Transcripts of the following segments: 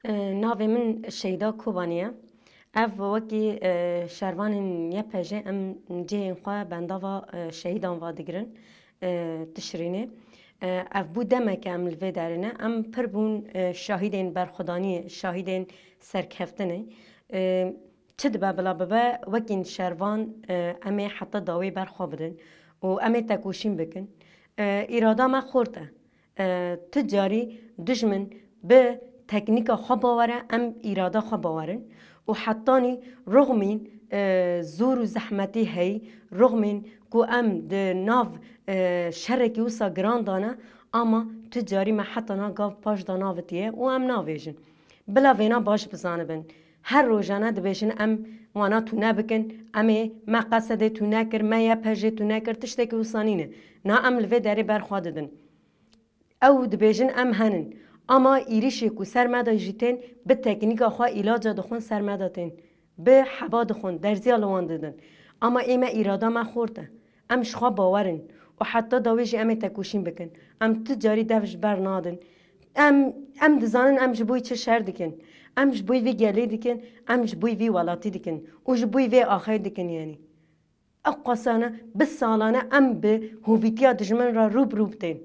ناوی من شیدا کوبانیه. اف وکی شروان یه پجه ام جه خواه بنداوا شهیدان وادگرن تشرینه. اف بود دمه که ام لوی دارینه ام پر بون شاهدین برخدانی شاهدین سرکفتنه. چه دبا بلا ببا وکین شروان امی حتی داوی برخوا بدن و امی تکوشین بکن. ایرادا ما خورده. تجاری دشمن به تکنیک خواب باوره ام ایرادا خواب باورن و حتانی رغمین زور و زحمتی هی رغمین کو ام د ناو شرکی وسا گراندانه اما تجاری ما حتی ناگاف پاش داناوتیه و ام ناویجن بلا وینا باش بزانه بن هر روزانه دبیشن ام وانا تو نبکن امی ما قصده تو نکر ما یا پجه تو نکر تشتکی وسانینه نا ام لوی داری برخواد دن او دبیشن ام هنن اما ایریشی کو سرمدا جیتن به تکنیک خوا علاج دخون سرمداتن به حبا دخون درزی آلوان دادن اما ایمه ایرادا ما خورده ام شخوا باورن و حتی داویجی ام تکوشین بکن ام تجاری دوش برنادن ام دزانن ام جبوی چه شر دکن ام جبوی وی گلی دکن ام جبوی وی ولاتی دکن و جبوی وی آخر دکن یعنی اقصانه به سالانه ام به هویتیا دجمن را روب دین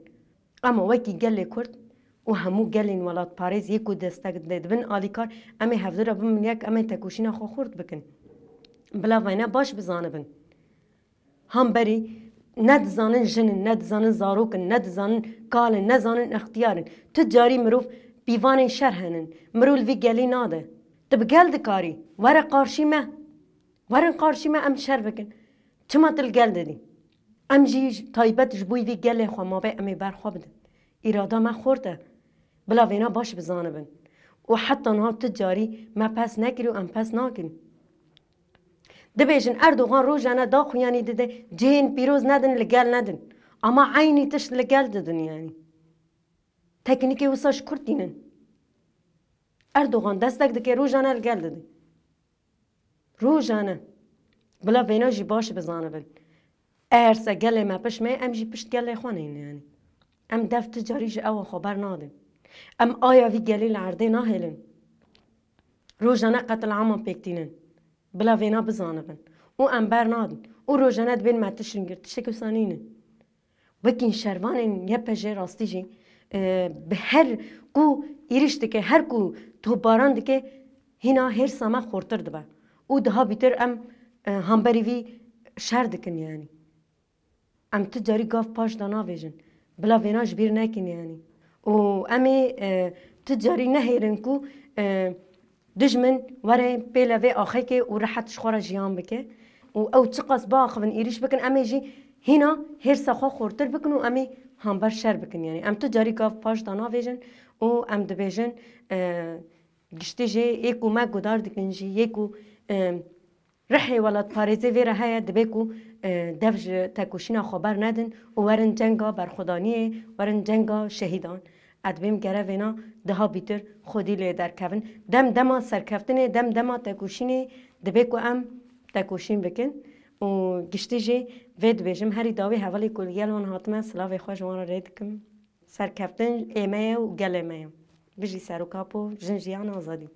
اما وکی گلی کرد و همو گلین ولات پاریز یکو دستک دادن آلیکار امی هفته بم یک امی تکوشینا خو خورد بکن بلا وینا باش بزانه بن هم بری ند زانن جن ند زانن زاروکن ند زانن کالن ند زانن اختیارن تجاری مروف بیوان شرهنن مرول وی گلی ناده تب گل دکاری ور قارشی ما ورن قارشی ما ام شر بکن چما تل گل دادی ام جی تایبت جبوی وی گلی خو ما به امی برخوا بدن ایرادا ما خورده بلا وینا باش بزانه بن و حتی نها تجاری ما پس نکری و ام پس ناکن دبیشن اردوغان روزانه دا خویانی دیده جین پیروز ندن لگل ندن اما عینی تش لگل دادن یعنی تکنیکی وساش کردینن اردوغان دستک دکه روزانه لگل دادن روزانه بلا وینا جی باش بزانه بن ارسا گله ما پش می ام جی پشت گله خوانه یعنی ام دف تجاری جی او خبر نادن ام آیا وی گلی لعرده ناهلن روزانه قتل عامان پیکتینن بلا وینا بزانه بن او ام بر نادن او روزانه دبین ما تشنگر تشکو سانینن وکین شروانن یه پجه راستی جی به هر کو ایرش دکه هر کو تو باران دکه هینا هر ساما خورتر دبا او دها بیتر ام همبری وی شر دکن یعنی ام تجاری گاف پاش دانا ویجن بلا وینا جبیر نکن یعنی و امی تجاری نهیرن کو دجمن وره پیلوی آخی که و راحت شخورا جیان بکه و او چقاس باخون ایریش بکن امی جی هینا هر سخوا خورتر بکن و امی همبر شر بکن یعنی ام تجاری گاف پاش دانا ویجن و ام دبیجن گشتی جی یکو ما گدار دکن جی یکو رحی ولاد پاریزی ویره های دبیکو دفج تکوشینا خبر ندن و ورن جنگا برخدانیه ورن جنگا شهیدان ادبیم گره وینا دها بیتر خودی لی در کون دما سرکفتنه دما تکوشینه دبیکو ام تکوشین بکن و گشتی جی وید بیجم هری داوی حوالی کلیل وان حاتمه سلاوی خوش وانا ریدکم سرکفتن ایمه و گل ایمه بجی سروکاپو جنجیان آزادی